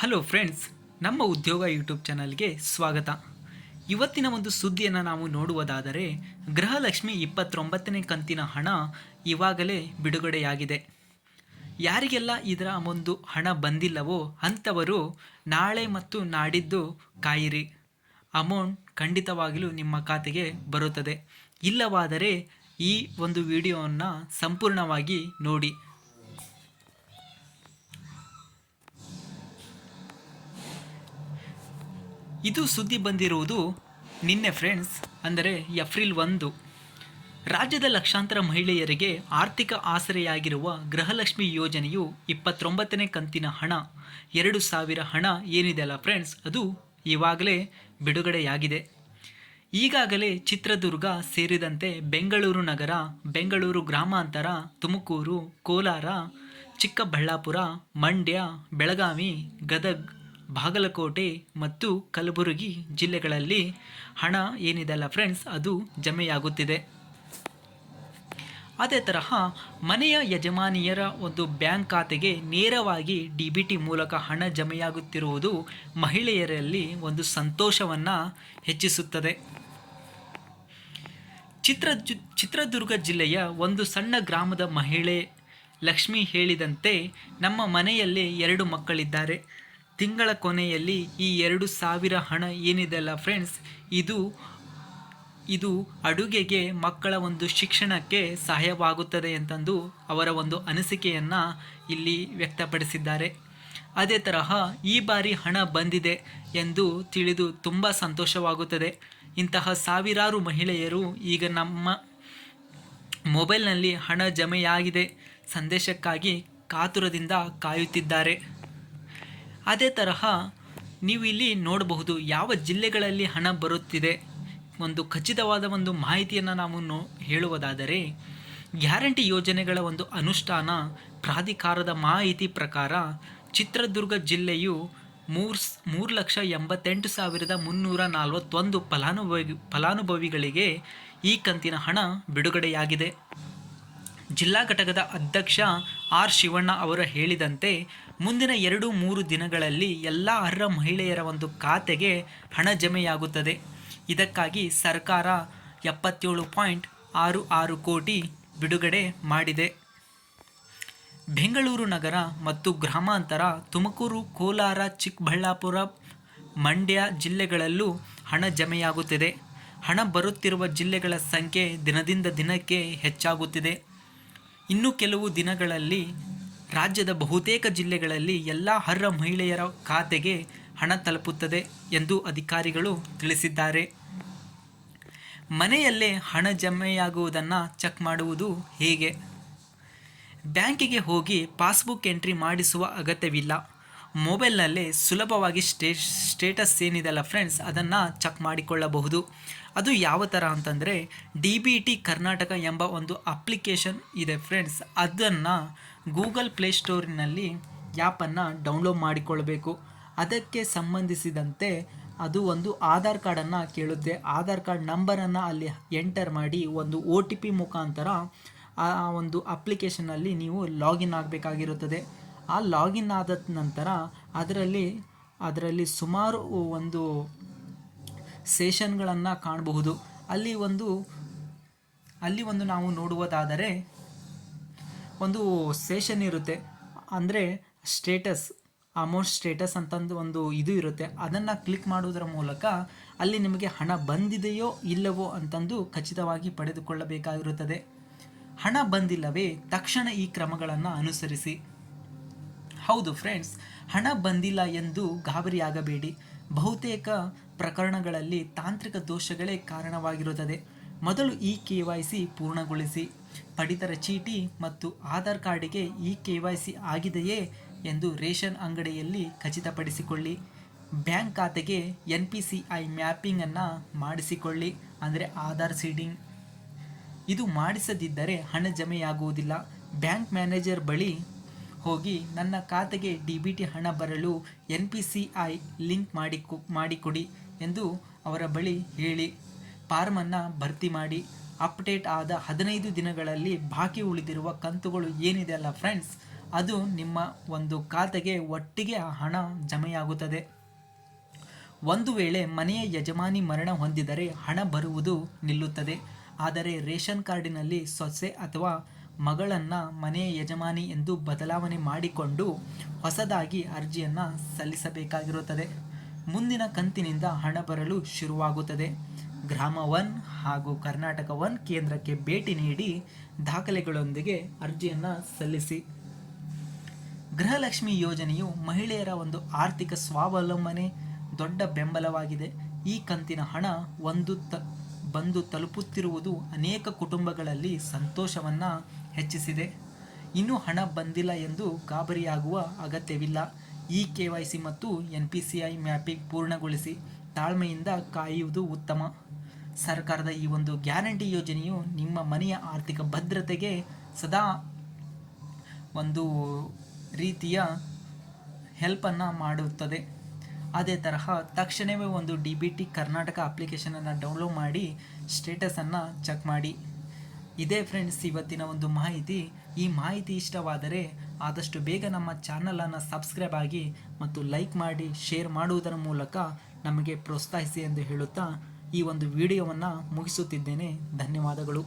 Hello friends, ನಮ್ಮ ಉದ್ಯೋಗ YouTube ಚಾನಲ್ಗೆ ಸ್ವಾಗತ. ಇವತ್ತಿನ ಒಂದು ಸುದ್ದಿಯನ್ನು ನಾವು ನೋಡುವುದಾದರೆ, ಗೃಹಲಕ್ಷ್ಮಿ 29ನೇ ಕಂತಿನ ಹಣ ಇವಾಗಲೇ ಬಿಡುಗಡೆಯಾಗಿದೆ. ಯಾರಿಗೆಲ್ಲ ಇದರ ಒಂದು ಹಣ ಬಂದಿಲ್ಲವೋ ಅಂಥವರು ನಾಳೆ ಮತ್ತು ನಾಡಿದ್ದು ಕಾಯಿರಿ. ಅಮೌಂಟ್ ಖಂಡಿತವಾಗಿಯೂ ನಿಮ್ಮ ಖಾತೆಗೆ ಬರುತ್ತದೆ. ಇಲ್ಲವಾದರೆ ಈ ಒಂದು ವಿಡಿಯೋವನ್ನು ಸಂಪೂರ್ಣವಾಗಿ ನೋಡಿ. ಇದು ಸುದ್ದಿ ಬಂದಿರುವುದು ನಿನ್ನೆ ಫ್ರೆಂಡ್ಸ್, ಅಂದರೆ ಏಪ್ರಿಲ್ 1. ರಾಜ್ಯದ ಲಕ್ಷಾಂತರ ಮಹಿಳೆಯರಿಗೆ ಆರ್ಥಿಕ ಆಸರೆಯಾಗಿರುವ ಗೃಹಲಕ್ಷ್ಮಿ ಯೋಜನೆಯು 29ನೇ ಕಂತಿನ ಹಣ 2,000 ಹಣ ಏನಿದೆಯಲ್ಲ ಫ್ರೆಂಡ್ಸ್, ಅದು ಇವಾಗಲೇ ಬಿಡುಗಡೆಯಾಗಿದೆ. ಈಗಾಗಲೇ ಚಿತ್ರದುರ್ಗ ಸೇರಿದಂತೆ ಬೆಂಗಳೂರು ನಗರ, ಬೆಂಗಳೂರು ಗ್ರಾಮಾಂತರ, ತುಮಕೂರು, ಕೋಲಾರ, ಚಿಕ್ಕಬಳ್ಳಾಪುರ, ಮಂಡ್ಯ, ಬೆಳಗಾವಿ, ಗದಗ್, ಬಾಗಲಕೋಟೆ ಮತ್ತು ಕಲಬುರಗಿ ಜಿಲ್ಲೆಗಳಲ್ಲಿ ಹಣ ಏನಿದೆಯಲ್ಲ ಫ್ರೆಂಡ್ಸ್, ಅದು ಜಮೆಯಾಗುತ್ತಿದೆ. ಅದೇ ತರಹ ಮನೆಯ ಯಜಮಾನಿಯರ ಒಂದು ಬ್ಯಾಂಕ್ ಖಾತೆಗೆ ನೇರವಾಗಿ DBT ಮೂಲಕ ಹಣ ಜಮೆಯಾಗುತ್ತಿರುವುದು ಮಹಿಳೆಯರಲ್ಲಿ ಒಂದು ಸಂತೋಷವನ್ನು ಹೆಚ್ಚಿಸುತ್ತದೆ. ಚಿತ್ರದುರ್ಗ ಜಿಲ್ಲೆಯ ಒಂದು ಸಣ್ಣ ಗ್ರಾಮದ ಮಹಿಳೆ ಲಕ್ಷ್ಮಿ ಹೇಳಿದಂತೆ, ನಮ್ಮ ಮನೆಯಲ್ಲಿ 2 ಮಕ್ಕಳಿದ್ದಾರೆ. ತಿಂಗಳ ಕೊನೆಯಲ್ಲಿ ಈ 2,000 ಹಣ ಏನಿದೆಯಲ್ಲ ಫ್ರೆಂಡ್ಸ್, ಇದು ಅಡುಗೆಗೆ, ಮಕ್ಕಳ ಒಂದು ಶಿಕ್ಷಣಕ್ಕೆ ಸಹಾಯವಾಗುತ್ತದೆ ಅಂತಂದು ಅವರ ಒಂದು ಅನಿಸಿಕೆಯನ್ನು ಇಲ್ಲಿ ವ್ಯಕ್ತಪಡಿಸಿದ್ದಾರೆ. ಅದೇ ತರಹ ಈ ಬಾರಿ ಹಣ ಬಂದಿದೆ ಎಂದು ತಿಳಿದು ತುಂಬ ಸಂತೋಷವಾಗುತ್ತದೆ. ಇಂತಹ ಸಾವಿರಾರು ಮಹಿಳೆಯರು ಈಗ ನಮ್ಮ ಮೊಬೈಲ್ನಲ್ಲಿ ಹಣ ಜಮೆಯಾಗಿದೆ ಸಂದೇಶಕ್ಕಾಗಿ ಕಾತುರದಿಂದ ಕಾಯುತ್ತಿದ್ದಾರೆ. ಅದೇ ತರಹ ನೀವು ಇಲ್ಲಿ ನೋಡಬಹುದು ಯಾವ ಜಿಲ್ಲೆಗಳಲ್ಲಿ ಹಣ ಬರುತ್ತಿದೆ. ಒಂದು ಖಚಿತವಾದ ಒಂದು ಮಾಹಿತಿಯನ್ನು ನಾವು ಹೇಳುವುದಾದರೆ, ಗ್ಯಾರಂಟಿ ಯೋಜನೆಗಳ ಒಂದು ಅನುಷ್ಠಾನ ಪ್ರಾಧಿಕಾರದ ಮಾಹಿತಿ ಪ್ರಕಾರ ಚಿತ್ರದುರ್ಗ ಜಿಲ್ಲೆಯು 3,88,341 ಫಲಾನುಭವಿಗಳಿಗೆ ಈ ಕಂತಿನ ಹಣ ಬಿಡುಗಡೆಯಾಗಿದೆ. ಜಿಲ್ಲಾ ಘಟಕದ ಅಧ್ಯಕ್ಷ ಆರ್ ಶಿವಣ್ಣ ಅವರು ಹೇಳಿದಂತೆ, ಮುಂದಿನ 2-3 ದಿನಗಳಲ್ಲಿ ಎಲ್ಲ ಅರ್ಹ ಮಹಿಳೆಯರ ಒಂದು ಖಾತೆಗೆ ಹಣ ಜಮೆಯಾಗುತ್ತದೆ. ಇದಕ್ಕಾಗಿ ಸರ್ಕಾರ 77.66 ಕೋಟಿ ಬಿಡುಗಡೆ ಮಾಡಿದೆ. ಬೆಂಗಳೂರು ನಗರ ಮತ್ತು ಗ್ರಾಮಾಂತರ, ತುಮಕೂರು, ಕೋಲಾರ, ಚಿಕ್ಕಬಳ್ಳಾಪುರ, ಮಂಡ್ಯ ಜಿಲ್ಲೆಗಳಲ್ಲೂ ಹಣ ಜಮೆಯಾಗುತ್ತಿದೆ. ಹಣ ಬರುತ್ತಿರುವ ಜಿಲ್ಲೆಗಳ ಸಂಖ್ಯೆ ದಿನದಿಂದ ದಿನಕ್ಕೆ ಹೆಚ್ಚಾಗುತ್ತಿದೆ. ಇನ್ನು ಕೆಲವು ದಿನಗಳಲ್ಲಿ ರಾಜ್ಯದ ಬಹುತೇಕ ಜಿಲ್ಲೆಗಳಲ್ಲಿ ಎಲ್ಲ ಅರ್ಹ ಮಹಿಳೆಯರ ಖಾತೆಗೆ ಹಣ ತಲುಪುತ್ತದೆ ಎಂದು ಅಧಿಕಾರಿಗಳು ತಿಳಿಸಿದ್ದಾರೆ. ಮನೆಯಲ್ಲೇ ಹಣ ಜಮೆಯಾಗುವುದನ್ನು ಚೆಕ್ ಮಾಡುವುದು ಹೇಗೆ? ಬ್ಯಾಂಕಿಗೆ ಹೋಗಿ ಪಾಸ್ಬುಕ್ ಎಂಟ್ರಿ ಮಾಡಿಸುವ ಅಗತ್ಯವಿಲ್ಲ. ಮೊಬೈಲ್ನಲ್ಲೇ ಸುಲಭವಾಗಿ ಸ್ಟೇಟಸ್ ಏನಿದೆಯಲ್ಲ ಫ್ರೆಂಡ್ಸ್, ಅದನ್ನು ಚೆಕ್ ಮಾಡಿಕೊಳ್ಳಬಹುದು. ಅದು ಯಾವ ಥರ ಅಂತಂದರೆ, DBT ಕರ್ನಾಟಕ ಎಂಬ ಒಂದು ಅಪ್ಲಿಕೇಶನ್ ಇದೆ ಫ್ರೆಂಡ್ಸ್. ಅದನ್ನು ಗೂಗಲ್ ಪ್ಲೇಸ್ಟೋರಿನಲ್ಲಿ ಆ್ಯಪನ್ನು ಡೌನ್ಲೋಡ್ ಮಾಡಿಕೊಳ್ಬೇಕು. ಅದಕ್ಕೆ ಸಂಬಂಧಿಸಿದಂತೆ ಅದು ಒಂದು ಆಧಾರ್ ಕಾರ್ಡನ್ನು ಕೇಳುತ್ತೆ. ಆಧಾರ್ ಕಾರ್ಡ್ ನಂಬರನ್ನು ಅಲ್ಲಿ ಎಂಟರ್ ಮಾಡಿ ಒಂದು OTP ಮುಖಾಂತರ ಆ ಒಂದು ಅಪ್ಲಿಕೇಶನ್ನಲ್ಲಿ ನೀವು ಲಾಗಿನ್ ಆಗಬೇಕಾಗಿರುತ್ತದೆ. ಆ ಲಾಗಿನ್ ಆದ ನಂತರ ಅದರಲ್ಲಿ ಸುಮಾರು ಒಂದು ಸೆಷನ್ಗಳನ್ನು ಕಾಣಬಹುದು. ಅಲ್ಲಿ ಒಂದು ನಾವು ನೋಡುವುದಾದರೆ ಒಂದು ಸೆಷನ್ ಇರುತ್ತೆ, ಅಂದರೆ ಅಮೌಂಟ್ ಸ್ಟೇಟಸ್ ಅಂತಂದು ಒಂದು ಇದು ಇರುತ್ತೆ. ಅದನ್ನು ಕ್ಲಿಕ್ ಮಾಡುವುದರ ಮೂಲಕ ಅಲ್ಲಿ ನಿಮಗೆ ಹಣ ಬಂದಿದೆಯೋ ಇಲ್ಲವೋ ಅಂತಂದು ಖಚಿತವಾಗಿ ಪಡೆದುಕೊಳ್ಳಬೇಕಾಗಿರುತ್ತದೆ. ಹಣ ಬಂದಿಲ್ಲವೇ ತಕ್ಷಣ ಈ ಕ್ರಮಗಳನ್ನು ಅನುಸರಿಸಿ. ಹೌದು ಫ್ರೆಂಡ್ಸ್, ಹಣ ಬಂದಿಲ್ಲ ಎಂದು ಗಾಬರಿಯಾಗಬೇಡಿ. ಬಹುತೇಕ ಪ್ರಕರಣಗಳಲ್ಲಿ ತಾಂತ್ರಿಕ ದೋಷಗಳೇ ಕಾರಣವಾಗಿರುತ್ತದೆ. ಮೊದಲು KYC ಪೂರ್ಣಗೊಳಿಸಿ. ಪಡಿತರ ಚೀಟಿ ಮತ್ತು ಆಧಾರ್ ಕಾರ್ಡಿಗೆ KYC ಆಗಿದೆಯೇ ಎಂದು ರೇಷನ್ ಅಂಗಡಿಯಲ್ಲಿ ಖಚಿತಪಡಿಸಿಕೊಳ್ಳಿ. ಬ್ಯಾಂಕ್ ಖಾತೆಗೆ NPCI ಮ್ಯಾಪಿಂಗನ್ನು ಮಾಡಿಸಿಕೊಳ್ಳಿ, ಅಂದರೆ ಆಧಾರ್ ಸೀಡಿಂಗ್. ಇದು ಮಾಡಿಸದಿದ್ದರೆ ಹಣ ಜಮೆಯಾಗುವುದಿಲ್ಲ. ಬ್ಯಾಂಕ್ ಮ್ಯಾನೇಜರ್ ಬಳಿ ಹೋಗಿ, ನನ್ನ ಖಾತೆಗೆ DBT ಹಣ ಬರಲು NPCI ಲಿಂಕ್ ಮಾಡಿಕೊಡಿ ಎಂದು ಅವರ ಬಳಿ ಹೇಳಿ. ಫಾರ್ಮನ್ನು ಭರ್ತಿ ಮಾಡಿ. ಅಪ್ಡೇಟ್ ಆದ 15 ದಿನಗಳಲ್ಲಿ ಬಾಕಿ ಉಳಿದಿರುವ ಕಂತುಗಳು ಏನಿದೆಯಲ್ಲ ಫ್ರೆಂಡ್ಸ್, ಅದು ನಿಮ್ಮ ಒಂದು ಖಾತೆಗೆ ಒಟ್ಟಿಗೆ ಹಣ ಜಮೆಯಾಗುತ್ತದೆ. ಒಂದು ವೇಳೆ ಮನೆಯ ಯಜಮಾನಿ ಮರಣ ಹೊಂದಿದರೆ ಹಣ ಬರುವುದು ನಿಲ್ಲುತ್ತದೆ. ಆದರೆ ರೇಷನ್ ಕಾರ್ಡಿನಲ್ಲಿ ಸೊಸೆ ಅಥವಾ ಮಗಳನ್ನು ಮನೆಯ ಯಜಮಾನಿ ಎಂದು ಬದಲಾವಣೆ ಮಾಡಿಕೊಂಡು ಹೊಸದಾಗಿ ಅರ್ಜಿಯನ್ನು ಸಲ್ಲಿಸಬೇಕಾಗಿರುತ್ತದೆ. ಮುಂದಿನ ಕಂತಿನಿಂದ ಹಣ ಬರಲು ಶುರುವಾಗುತ್ತದೆ. ಗ್ರಾಮ 1 ಹಾಗೂ ಕರ್ನಾಟಕ 1 ಕೇಂದ್ರಕ್ಕೆ ಭೇಟಿ ನೀಡಿ ದಾಖಲೆಗಳೊಂದಿಗೆ ಅರ್ಜಿಯನ್ನು ಸಲ್ಲಿಸಿ. ಗೃಹಲಕ್ಷ್ಮಿ ಯೋಜನೆಯು ಮಹಿಳೆಯರ ಒಂದು ಆರ್ಥಿಕ ಸ್ವಾವಲಂಬನೆ ದೊಡ್ಡ ಬೆಂಬಲವಾಗಿದೆ. ಈ ಕಂತಿನ ಹಣ ಬಂದು ತಲುಪುತ್ತಿರುವುದು ಅನೇಕ ಕುಟುಂಬಗಳಲ್ಲಿ ಸಂತೋಷವನ್ನು ಹೆಚ್ಚಿಸಿದೆ. ಇನ್ನೂ ಹಣ ಬಂದಿಲ್ಲ ಎಂದು ಗಾಬರಿಯಾಗುವ ಅಗತ್ಯವಿಲ್ಲ. KYC ಮತ್ತು NPCI ಮ್ಯಾಪಿಂಗ್ ಪೂರ್ಣಗೊಳಿಸಿ. ತಾಳ್ಮೆಯಿಂದ ಕಾಯುವುದು ಉತ್ತಮ. ಸರ್ಕಾರದ ಈ ಒಂದು ಗ್ಯಾರಂಟಿ ಯೋಜನೆಯು ನಿಮ್ಮ ಮನೆಯ ಆರ್ಥಿಕ ಭದ್ರತೆಗೆ ಸದಾ ಒಂದು ರೀತಿಯ ಹೆಲ್ಪನ್ನು ಮಾಡುತ್ತದೆ. ಅದೇ ತರಹ ತಕ್ಷಣವೇ ಒಂದು DBT ಕರ್ನಾಟಕ ಅಪ್ಲಿಕೇಶನನ್ನು ಡೌನ್ಲೋಡ್ ಮಾಡಿ ಸ್ಟೇಟಸನ್ನು ಚೆಕ್ ಮಾಡಿ. ಇದೇ ಫ್ರೆಂಡ್ಸ್ ಇವತ್ತಿನ ಒಂದು ಮಾಹಿತಿ. ಈ ಮಾಹಿತಿ ಇಷ್ಟವಾದರೆ ಆದಷ್ಟು ಬೇಗ ನಮ್ಮ ಚಾನಲನ್ನು ಸಬ್ಸ್ಕ್ರೈಬ್ ಆಗಿ ಮತ್ತು ಲೈಕ್ ಮಾಡಿ ಶೇರ್ ಮಾಡುವುದರ ಮೂಲಕ ನಮಗೆ ಪ್ರೋತ್ಸಾಹಿಸಿ ಎಂದು ಹೇಳುತ್ತಾ ಈ ಒಂದು ವಿಡಿಯೋವನ್ನು ಮುಗಿಸುತ್ತಿದ್ದೇನೆ. ಧನ್ಯವಾದಗಳು.